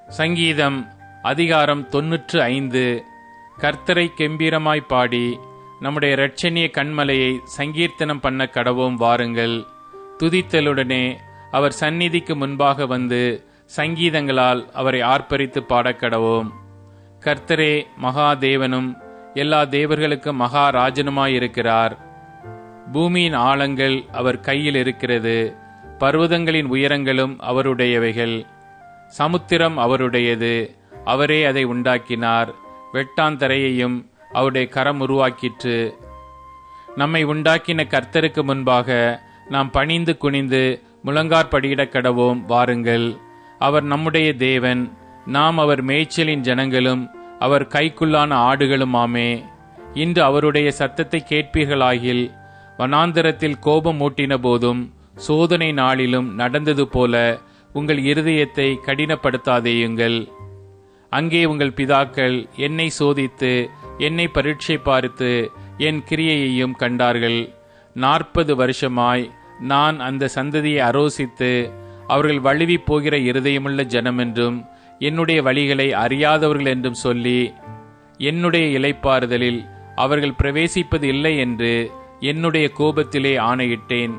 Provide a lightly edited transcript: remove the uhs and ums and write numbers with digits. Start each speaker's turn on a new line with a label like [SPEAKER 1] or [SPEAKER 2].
[SPEAKER 1] சங்கீதம் அதிகாரம் 95. கர்த்தரை கெம்பீரமாய் பாடி நம்முடைய இரட்சணிய கன்மலையை சங்கீர்த்தனம் பண்ண கடவோம் வாருங்கள். துதித்தலுடனே அவர் சந்நிதிக்கு முன்பாக வந்து சங்கீதங்களால் அவரை ஆர்ப்பரித்து பாடக்கடவோம். கர்த்தரே மகாதேவனும் எல்லா தேவர்களுக்கும் மகாராஜனுமாயிருக்கிறார். பூமியின் ஆழங்கள் அவர் கையில் இருக்கிறது, பர்வதங்களின் உயரங்களும் அவருடையவைகள். சமுத்திரம் அவருடையது, அவரே அதை உண்டாக்கினார். வெட்டாந்தரையையும் அவருடைய கரம் உருவாக்கிற்று. நம்மை உண்டாக்கின கர்த்தருக்கு முன்பாக நாம் பணிந்து குனிந்து முழங்காற்படியிடக் கடவோம் வாருங்கள். அவர் நம்முடைய தேவன், நாம் அவர் மேய்ச்சலின் ஜனங்களும் அவர் கைக்குள்ளான ஆடுகளுமாமே. இன்று அவருடைய சத்தத்தை கேட்பீர்களாகில், வனாந்தரத்தில் கோபம் மூட்டின போதும் சோதனை நாளிலும் நடந்தது போல உங்கள் இருதயத்தை கடினப்படுத்தாதேயுங்கள். அங்கே உங்கள் பிதாக்கள் என்னை சோதித்து என்னை பரீட்சை பார்த்து என் கிரியையையும் கண்டார்கள். 40 வருஷமாய் நான் அந்த சந்ததியை அரோசித்து அவர்கள் வழுவி போகிற இருதயமுள்ள ஜனமென்றும் என்னுடைய வழிகளை அறியாதவர்கள் என்றும் சொல்லி என்னுடைய இளைப்பாறுதலில் அவர்கள் பிரவேசிப்பது இல்லை என்று என்னுடைய கோபத்திலே ஆணையிட்டேன்.